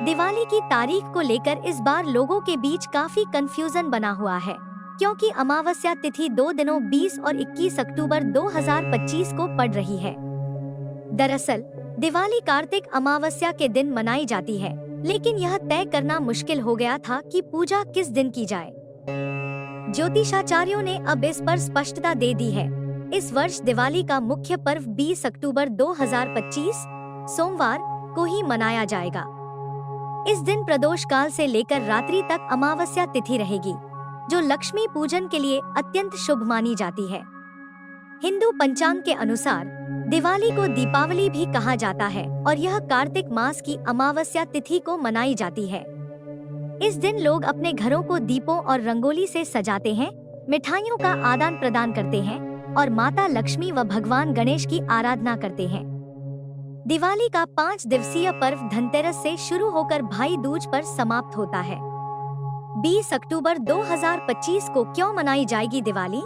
दिवाली की तारीख को लेकर इस बार लोगों के बीच काफी कंफ्यूजन बना हुआ है, क्योंकि अमावस्या तिथि 2 दिनों 20 और 21 अक्टूबर 2025 को पड़ रही है। दरअसल दिवाली कार्तिक अमावस्या के दिन मनाई जाती है, लेकिन यह तय करना मुश्किल हो गया था कि पूजा किस दिन की जाए। ज्योतिषाचार्यों ने अब इस पर स्पष्टता दे दी है। इस वर्ष दिवाली का मुख्य पर्व 20 अक्टूबर 2025 सोमवार को ही मनाया जाएगा। इस दिन प्रदोष काल से लेकर रात्रि तक अमावस्या तिथि रहेगी, जो लक्ष्मी पूजन के लिए अत्यंत शुभ मानी जाती है। हिंदू पंचांग के अनुसार दिवाली को दीपावली भी कहा जाता है और यह कार्तिक मास की अमावस्या तिथि को मनाई जाती है। इस दिन लोग अपने घरों को दीपों और रंगोली से सजाते हैं, मिठाइयों का आदान प्रदान करते हैं और माता लक्ष्मी व भगवान गणेश की आराधना करते हैं। दिवाली का 5 दिवसीय पर्व धनतेरस से शुरू होकर भाई दूज पर समाप्त होता है। 20 अक्टूबर 2025 को क्यों मनाई जाएगी दिवाली?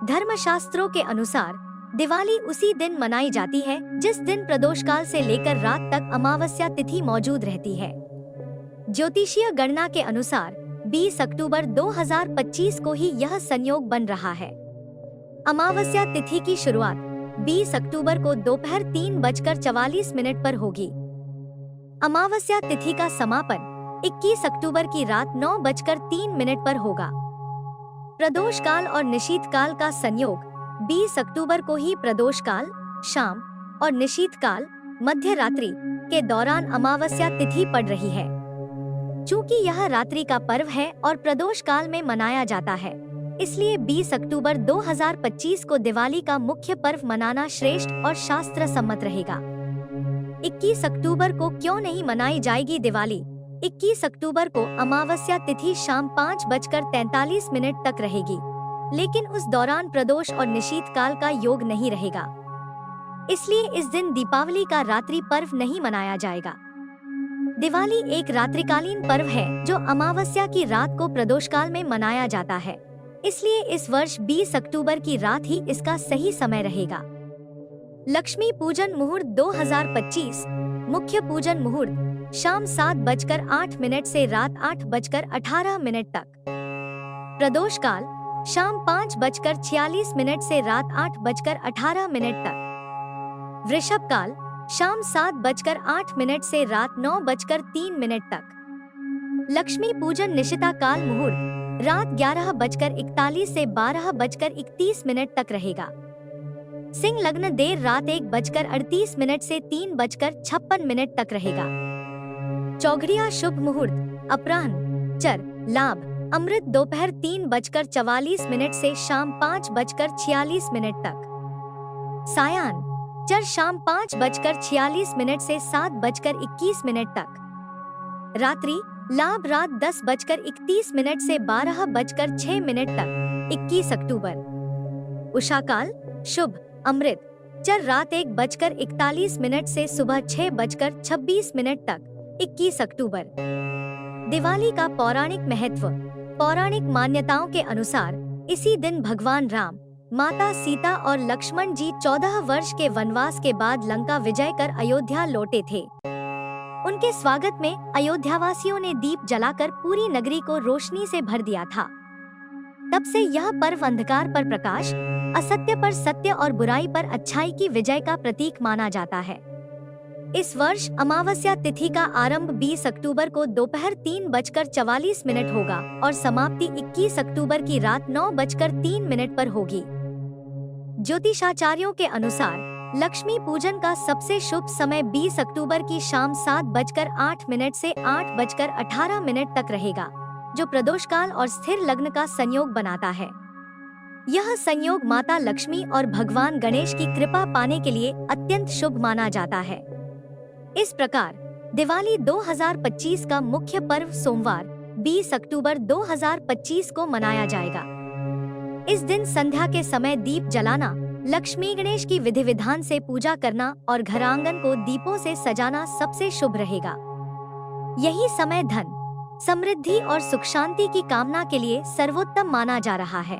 धर्मशास्त्रों के अनुसार दिवाली उसी दिन मनाई जाती है जिस दिन प्रदोष काल से लेकर रात तक अमावस्या तिथि मौजूद रहती है। ज्योतिषीय गणना के अनुसार 20 अक्टूबर 2025 को ही यह संयोग बन रहा है। अमावस्या तिथि की शुरुआत 20 अक्टूबर को दोपहर 3:44 पर होगी। अमावस्या तिथि का समापन 21 अक्टूबर की रात 9:03 पर होगा। प्रदोष काल और निशीथ काल का संयोग 20 अक्टूबर को ही प्रदोष काल शाम और निशीथ काल मध्य रात्रि के दौरान अमावस्या तिथि पड़ रही है। चूंकि यह रात्रि का पर्व है और प्रदोष काल में मनाया जाता है, इसलिए 20 अक्टूबर 2025 को दिवाली का मुख्य पर्व मनाना श्रेष्ठ और शास्त्र सम्मत रहेगा। 21 अक्टूबर को क्यों नहीं मनाई जाएगी दिवाली? 21 अक्टूबर को अमावस्या तिथि शाम 5:43 तक रहेगी, लेकिन उस दौरान प्रदोष और निशीथ काल का योग नहीं रहेगा, इसलिए इस दिन दीपावली का रात्रि पर्व नहीं मनाया जाएगा। दिवाली एक रात्रिकालीन पर्व है जो अमावस्या की रात को प्रदोष काल में मनाया जाता है, इसलिए इस वर्ष 20 अक्टूबर की रात ही इसका सही समय रहेगा। लक्ष्मी पूजन मुहूर्त 2025 मुख्य पूजन मुहूर्त शाम 7:08 से रात 8:18 तक। प्रदोष काल शाम 5:46 से रात 8:18 तक। वृषभ काल शाम 7:08 से रात 9:03 तक। लक्ष्मी पूजन निशिता काल मुहूर्त रात 11:41 से 12:31 तक रहेगा। सिंह लग्न देर रात 1:38 से 3:56 तक रहेगा। चौघड़िया शुभ मुहूर्त अपराह्न चर लाभ अमृत दोपहर 3:44 से शाम 5:46 तक। सायाह्न चर शाम 5:46 से 7:21 तक। रात्रि लाभ रात 10:31 से 12:06 तक। 21 अक्टूबर उषा काल शुभ अमृत चर रात 1:41 से सुबह 6:26 तक। 21 अक्टूबर। दिवाली का पौराणिक महत्व। पौराणिक मान्यताओं के अनुसार इसी दिन भगवान राम, माता सीता और लक्ष्मण जी 14 वर्ष के वनवास के बाद लंका विजय कर अयोध्या लौटे थे। उनके स्वागत में अयोध्यावासियों ने दीप जलाकर पूरी नगरी को रोशनी से भर दिया था। तब से यह पर्व अंधकार पर प्रकाश, असत्य पर सत्य और बुराई पर अच्छाई की विजय का प्रतीक माना जाता है। इस वर्ष अमावस्या तिथि का आरंभ 20 अक्टूबर को दोपहर 3:44 होगा और समाप्ति 21 अक्टूबर की रात 9:03 पर होगी। ज्योतिषाचार्यों के अनुसार लक्ष्मी पूजन का सबसे शुभ समय 20 अक्टूबर की शाम 7:08 से 8:18 तक रहेगा, जो प्रदोष काल और स्थिर लग्न का संयोग बनाता है। यह संयोग माता लक्ष्मी और भगवान गणेश की कृपा पाने के लिए अत्यंत शुभ माना जाता है। इस प्रकार दिवाली 2025 का मुख्य पर्व सोमवार 20 अक्टूबर 2025 को मनाया जाएगा। इस दिन संध्या के समय दीप जलाना, लक्ष्मी गणेश की विधि विधान से पूजा करना और घर आंगन को दीपों से सजाना सबसे शुभ रहेगा। यही समय धन, समृद्धि और सुख शांति की कामना के लिए सर्वोत्तम माना जा रहा है।